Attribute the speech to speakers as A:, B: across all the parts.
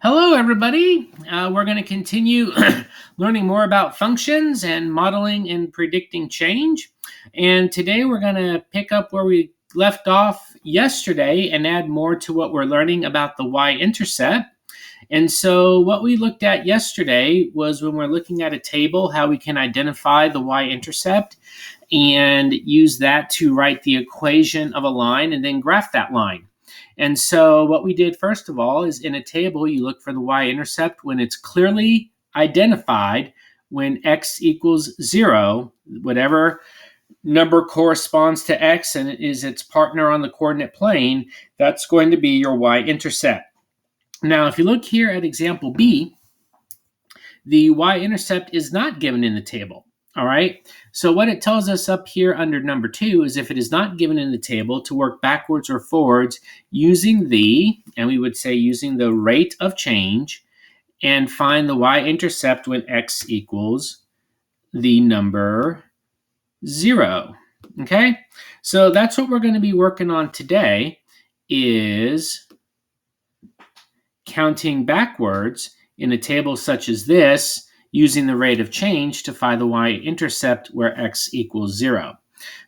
A: Hello, everybody. We're going to continue learning more about functions and modeling and predicting change. And today we're going to pick up where we left off yesterday and add more to what we're learning about the y-intercept. And so what we looked at yesterday was when we're looking at a table, how we can identify the y-intercept and use that to write the equation of a line and then graph that line. And so what we did first of all is in a table, you look for the y-intercept when it's clearly identified when x equals 0, whatever number corresponds to x and is its partner on the coordinate plane, that's going to be your y-intercept. Now, if you look here at example B, the y-intercept is not given in the table. All right. So what it tells us up here under number 2 is if it is not given in the table to work backwards or forwards using and we would say using the rate of change and find the y-intercept when x equals the number 0. Okay. So that's what we're going to be working on today is counting backwards in a table such as this using the rate of change to find the y-intercept where x equals 0.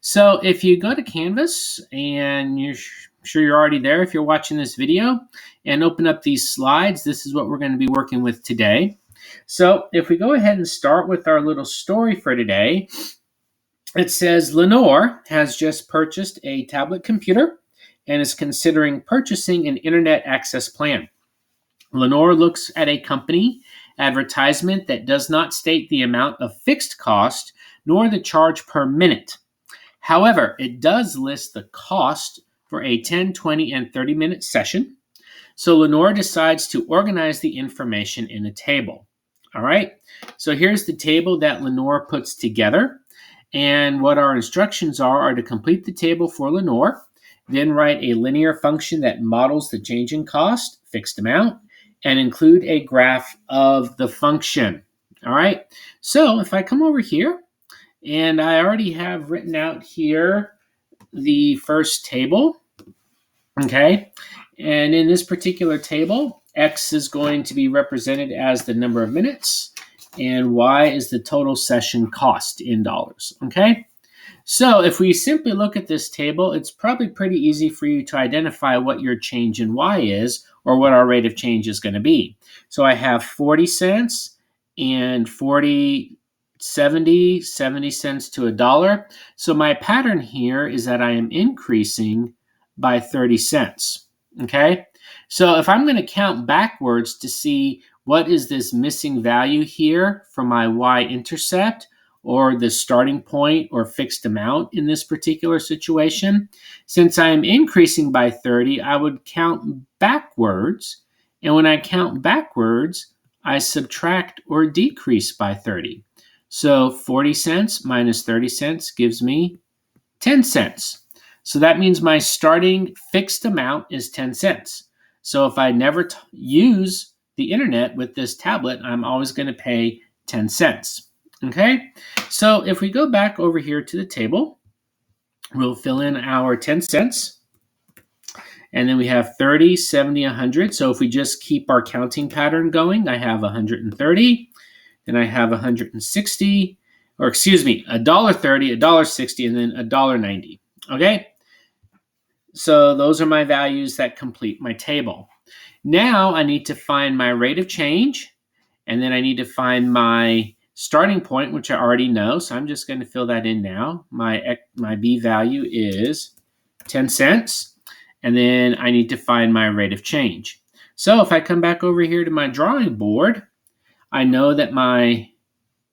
A: So if you go to Canvas, and you're sure you're already there if you're watching this video, and open up these slides, this is what we're going to be working with today. So if we go ahead and start with our little story for today, it says Lenore has just purchased a tablet computer and is considering purchasing an internet access plan. Lenore looks at a company advertisement that does not state the amount of fixed cost nor the charge per minute. However, it does list the cost for a 10, 20, and 30-minute session. So Lenore decides to organize the information in a table. All right, so here's the table that Lenore puts together. And what our instructions are to complete the table for Lenore, then write a linear function that models the change in cost, fixed amount, and include a graph of the function. All right, so if I come over here, and I already have written out here the first table, okay, and in this particular table, x is going to be represented as the number of minutes, and y is the total session cost in dollars, okay? So if we simply look at this table, it's probably pretty easy for you to identify what your change in y is or what our rate of change is going to be. So I have 40 cents and 40, 70 cents to $1. So my pattern here is that I am increasing by 30 cents, okay? So if I'm going to count backwards to see what is this missing value here for my y-intercept, or the starting point or fixed amount in this particular situation. Since I am increasing by 30, I would count backwards. And when I count backwards, I subtract or decrease by 30. So 40 cents minus 30 cents gives me 10 cents. So that means my starting fixed amount is 10 cents. So if I never use the internet with this tablet, I'm always going to pay 10 cents. Okay, so if we go back over here to the table, we'll fill in our 10 cents. And then we have 30, 70, 100. So if we just keep our counting pattern going, I have 130, then I have 160, or excuse me, $1.30, $1.60, and then $1.90. Okay, so those are my values that complete my table. Now I need to find my rate of change, and then I need to find my starting point, which I already know, so I'm just going to fill that in now. My B value is 10 cents, and then I need to find my rate of change. So if I come back over here to my drawing board, I know that my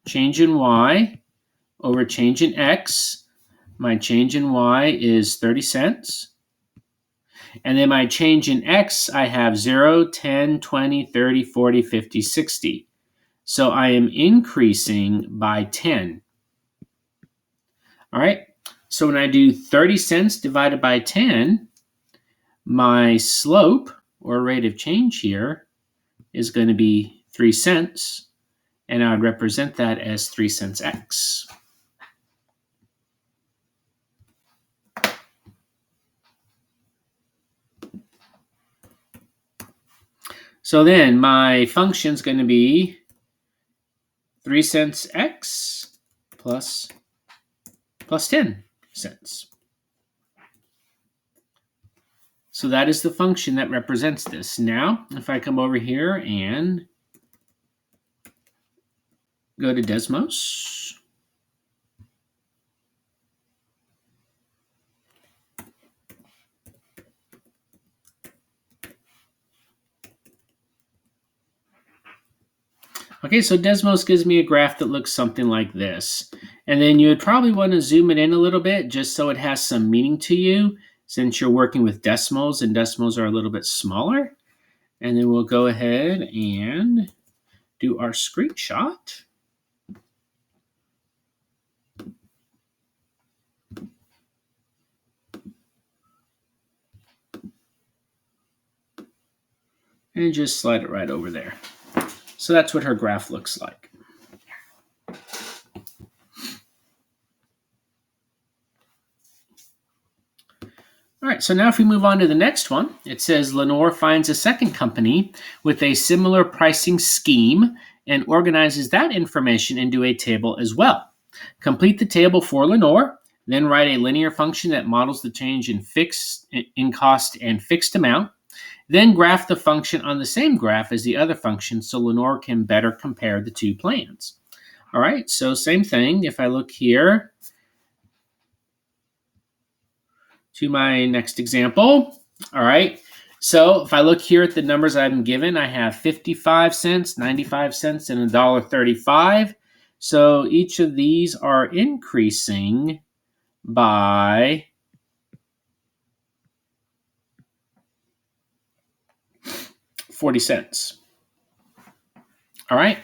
A: change in y over change in x, my change in y is 30 cents. And then my change in x, I have 0, 10, 20, 30, 40, 50, 60. So I am increasing by 10. All right. So when I do 30 cents divided by 10, my slope or rate of change here is going to be 3 cents. And I would represent that as 3 cents x. So then my function is going to be 3 cents x plus 10 cents. So that is the function that represents this. Now, if I come over here and go to Desmos, okay, so Desmos gives me a graph that looks something like this. And then you would probably want to zoom it in a little bit just so it has some meaning to you, since you're working with decimals and decimals are a little bit smaller. And then we'll go ahead and do our screenshot. And just slide it right over there. So that's what her graph looks like. All right, so now if we move on to the next one, it says Lenore finds a second company with a similar pricing scheme and organizes that information into a table as well. Complete the table for Lenore, then write a linear function that models the change in cost and fixed amount. Then graph the function on the same graph as the other function so Lenore can better compare the two plans. All right, so same thing. If I look here to my next example, all right, so if I look here at the numbers I've been given, I have 55 cents, 95 cents, and $1.35. So each of these are increasing by 40 cents. All right.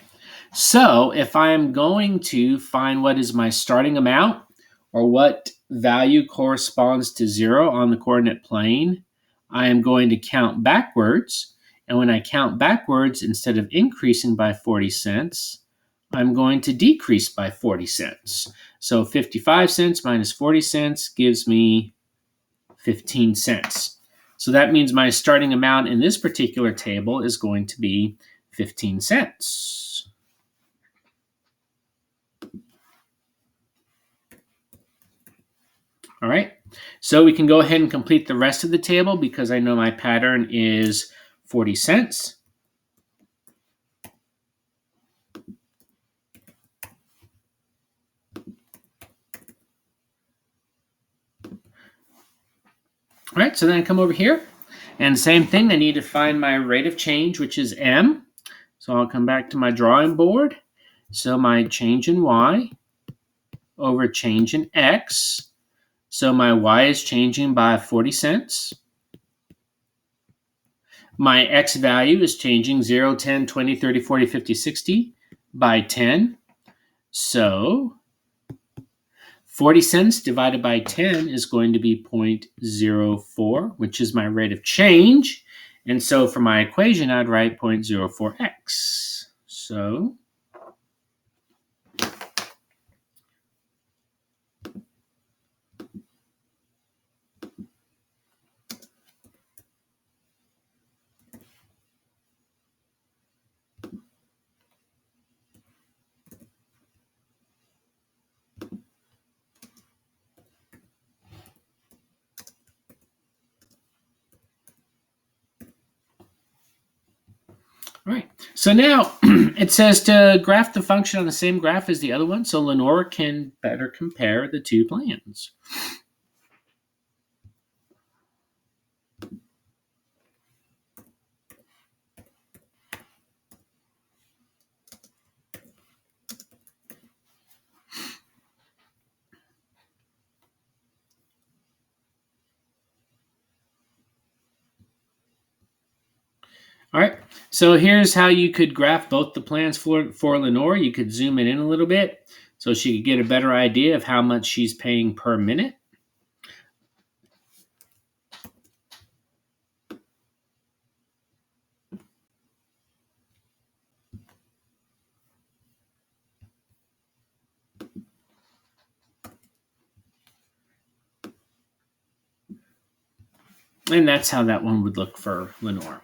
A: So if I'm going to find what is my starting amount or what value corresponds to 0 on the coordinate plane, I am going to count backwards. And when I count backwards, instead of increasing by 40 cents, I'm going to decrease by 40 cents. So 55 cents minus 40 cents gives me 15 cents. So that means my starting amount in this particular table is going to be 15 cents. All right, so we can go ahead and complete the rest of the table because I know my pattern is 40 cents. All right, so then I come over here and same thing, I need to find my rate of change, which is M. So I'll come back to my drawing board. So my change in Y over change in X. So my Y is changing by 40 cents. My X value is changing 0, 10, 20, 30, 40, 50, 60 by 10. So 40 cents divided by 10 is going to be 0.04, which is my rate of change. And so for my equation, I'd write 0.04x. So all right. So now it says to graph the function on the same graph as the other one so Lenore can better compare the two plans. All right, so here's how you could graph both the plans for Lenore. You could zoom it in a little bit so she could get a better idea of how much she's paying per minute. And that's how that one would look for Lenore.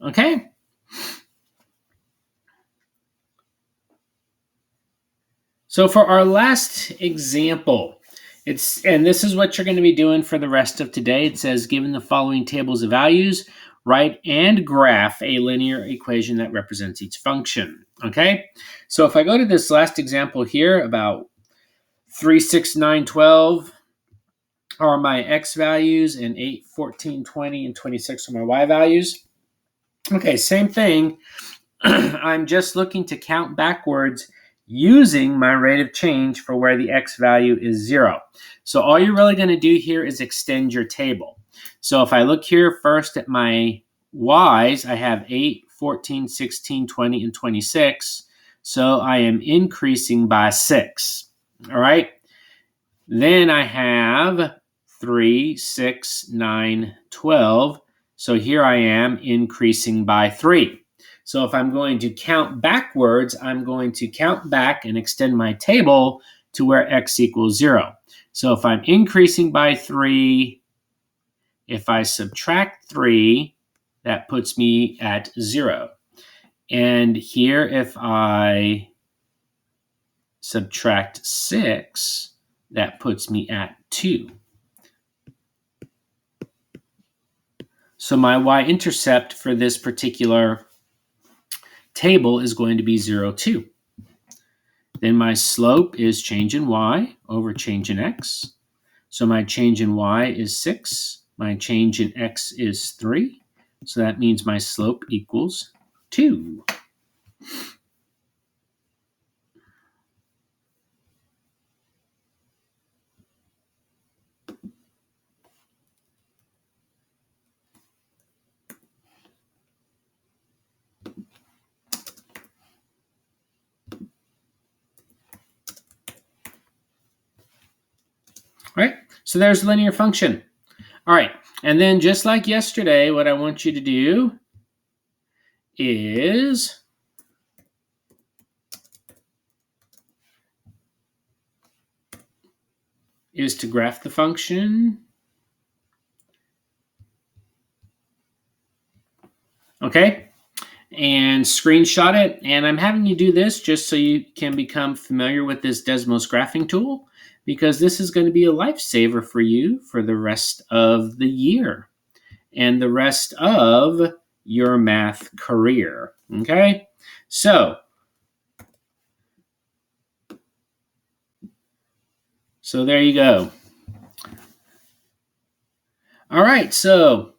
A: Okay, So for our last example, and this is what you're going to be doing for the rest of today. It says, given the following tables of values, write and graph a linear equation that represents each function. Okay, so if I go to this last example here about 3, 6, 9, 12 are my x values, and 8, 14, 20, and 26 are my y values. Okay, same thing. I'm just looking to count backwards using my rate of change for where the x value is 0. So all you're really going to do here is extend your table. So if I look here first at my y's, I have 8, 14, 16, 20, and 26. So I am increasing by 6. All right. Then I have 3, 6, 9, 12. So here I am increasing by 3. So if I'm going to count backwards, I'm going to count back and extend my table to where x equals 0. So if I'm increasing by 3, if I subtract 3, that puts me at 0. And here, if I subtract 6, that puts me at 2. So my y-intercept for this particular table is going to be 0, 2. Then my slope is change in y over change in x. So my change in y is 6. My change in x is 3. So that means my slope equals 2. All right, so there's the linear function. All right, and then just like yesterday, what I want you to do is to graph the function. Okay, and screenshot it. And I'm having you do this just so you can become familiar with this Desmos graphing tool, because this is going to be a lifesaver for you for the rest of the year and the rest of your math career. Okay, so there you go. All right, so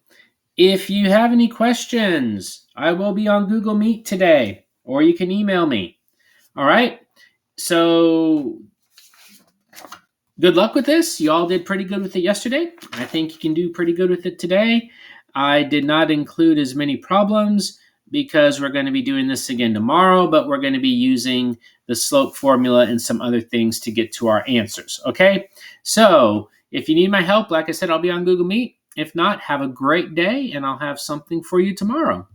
A: if you have any questions, I will be on Google Meet today, or you can email me. All right, so good luck with this. You all did pretty good with it yesterday. I think you can do pretty good with it today. I did not include as many problems because we're going to be doing this again tomorrow, but we're going to be using the slope formula and some other things to get to our answers. Okay, so if you need my help, like I said, I'll be on Google Meet. If not, have a great day, and I'll have something for you tomorrow.